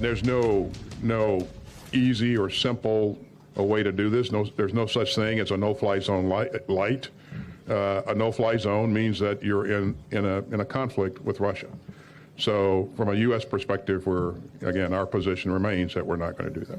There's no easy or simple a way to do this. There's no such thing as a no-fly zone light. A no-fly zone means that you're in a conflict with Russia. So from a U.S. perspective, our position remains that we're not going to do that.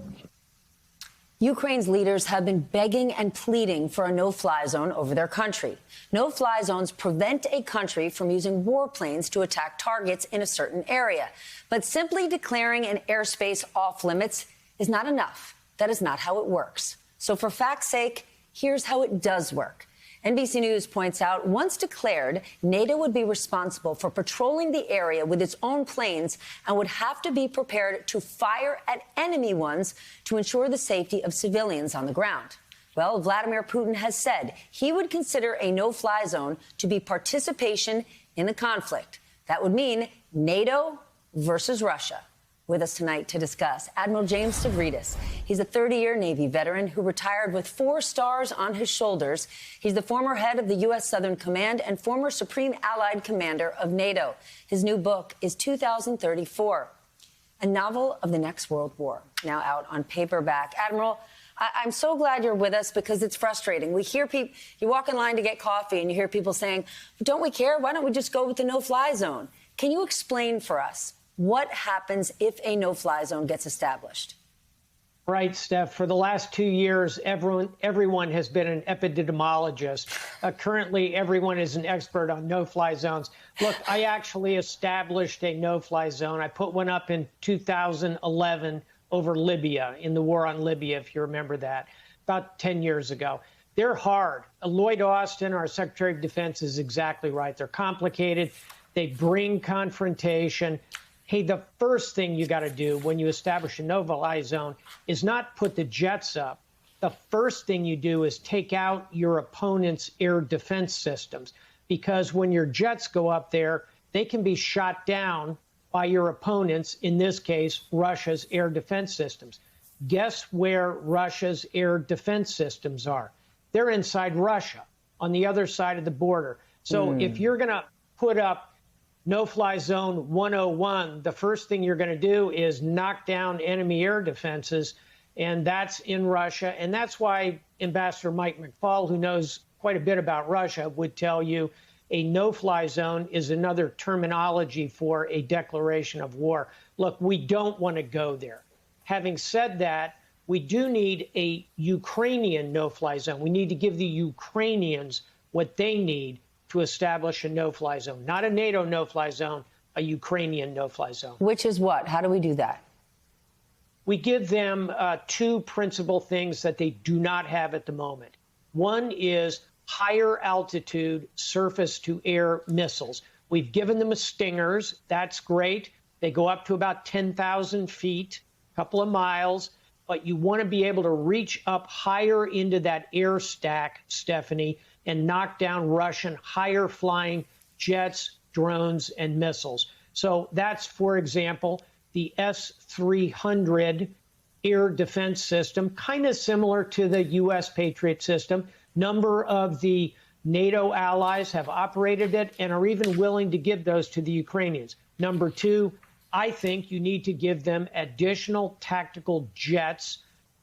Ukraine's leaders have been begging and pleading for a no-fly zone over their country. No-fly zones prevent a country from using warplanes to attack targets in a certain area. But simply declaring an airspace off limits is not enough. That is not how it works. So for fact's sake, here's how it does work. NBC News points out, once declared, NATO would be responsible for patrolling the area with its own planes and would have to be prepared to fire at enemy ones to ensure the safety of civilians on the ground. Well, Vladimir Putin has said he would consider a no-fly zone to be participation in the conflict. That would mean NATO versus Russia. With us tonight to discuss, Admiral James Stavridis. He's a 30-year Navy veteran who retired with 4 stars on his shoulders. He's the former head of the U.S. Southern Command and former Supreme Allied Commander of NATO. His new book is 2034, a novel of the next World War, now out on paperback. Admiral, I'm so glad you're with us because it's frustrating. We hear people, you walk in line to get coffee and you hear people saying, don't we care? Why don't we just go with the no-fly zone? Can you explain for us what happens if a no-fly zone gets established? Right, Steph. For the last 2 years, everyone has been an epidemiologist. Currently, everyone is an expert on no-fly zones. Look, I actually established a no-fly zone. I put one up in 2011 over Libya, in the war on Libya, if you remember that, about 10 years ago. They're hard. Lloyd Austin, our Secretary of Defense, is exactly right. They're complicated. They bring confrontation. Hey, the first thing you got to do when you establish a no-fly zone is not put the jets up. The first thing you do is take out your opponent's air defense systems, because when your jets go up there, they can be shot down by your opponent's, in this case, Russia's air defense systems. Guess where Russia's air defense systems are? They're inside Russia, on the other side of the border. So if you're going to put up no-fly zone 101, the first thing you're going to do is knock down enemy air defenses, and that's in Russia. And that's why Ambassador Mike McFaul, who knows quite a bit about Russia, would tell you a no-fly zone is another terminology for a declaration of war. Look, we don't want to go there. Having said that, we do need a Ukrainian no-fly zone. We need to give the Ukrainians what they need to establish a no-fly zone, not a NATO no-fly zone, a Ukrainian no-fly zone. Which is what? How do we do that? We give them 2 principal things that they do not have at the moment. One is higher altitude surface-to-air missiles. We've given them Stingers. That's great. They go up to about 10,000 feet, a couple of miles. But you want to be able to reach up higher into that air stack, Stephanie, and knock down Russian higher flying jets, drones, and missiles. So that's, for example, the S-300 air defense system, kind of similar to the U.S. Patriot system. Number of the NATO allies have operated it and are even willing to give those to the Ukrainians. Number 2, I think you need to give them additional tactical jets.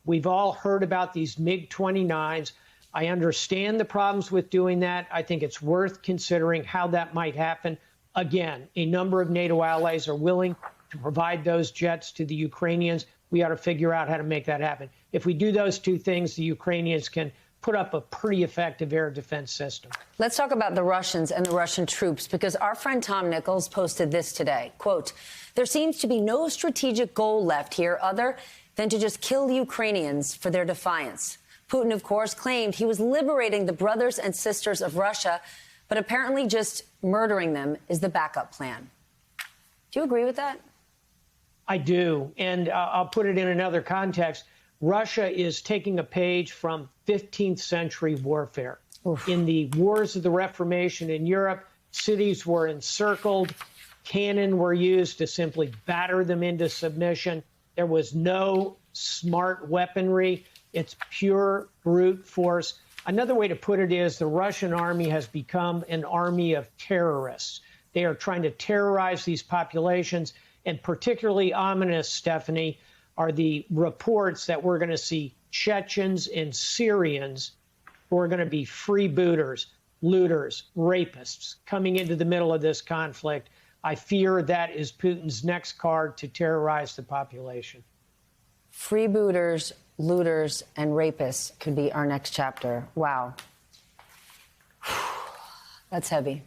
We've all heard about these MiG-29s. I understand the problems with doing that. I think it's worth considering how that might happen. Again, a number of NATO allies are willing to provide those jets to the Ukrainians. We ought to figure out how to make that happen. If we do those 2 things, the Ukrainians can put up a pretty effective air defense system. Let's talk about the Russians and the Russian troops, because our friend Tom Nichols posted this today. Quote, there seems to be no strategic goal left here other than to just kill the Ukrainians for their defiance. Putin, of course, claimed he was liberating the brothers and sisters of Russia, but apparently just murdering them is the backup plan. Do you agree with that? I do. And I'll put it in another context. Russia is taking a page from 15th century warfare. Oof. In the wars of the Reformation in Europe, cities were encircled. Cannon were used to simply batter them into submission. There was no smart weaponry. It's pure brute force. Another way to put it is the Russian army has become an army of terrorists. They are trying to terrorize these populations. And particularly ominous, Stephanie, are the reports that we're going to see Chechens and Syrians who are going to be freebooters, looters, rapists coming into the middle of this conflict. I fear that is Putin's next card to terrorize the population. Freebooters, looters, and rapists could be our next chapter. Wow. That's heavy.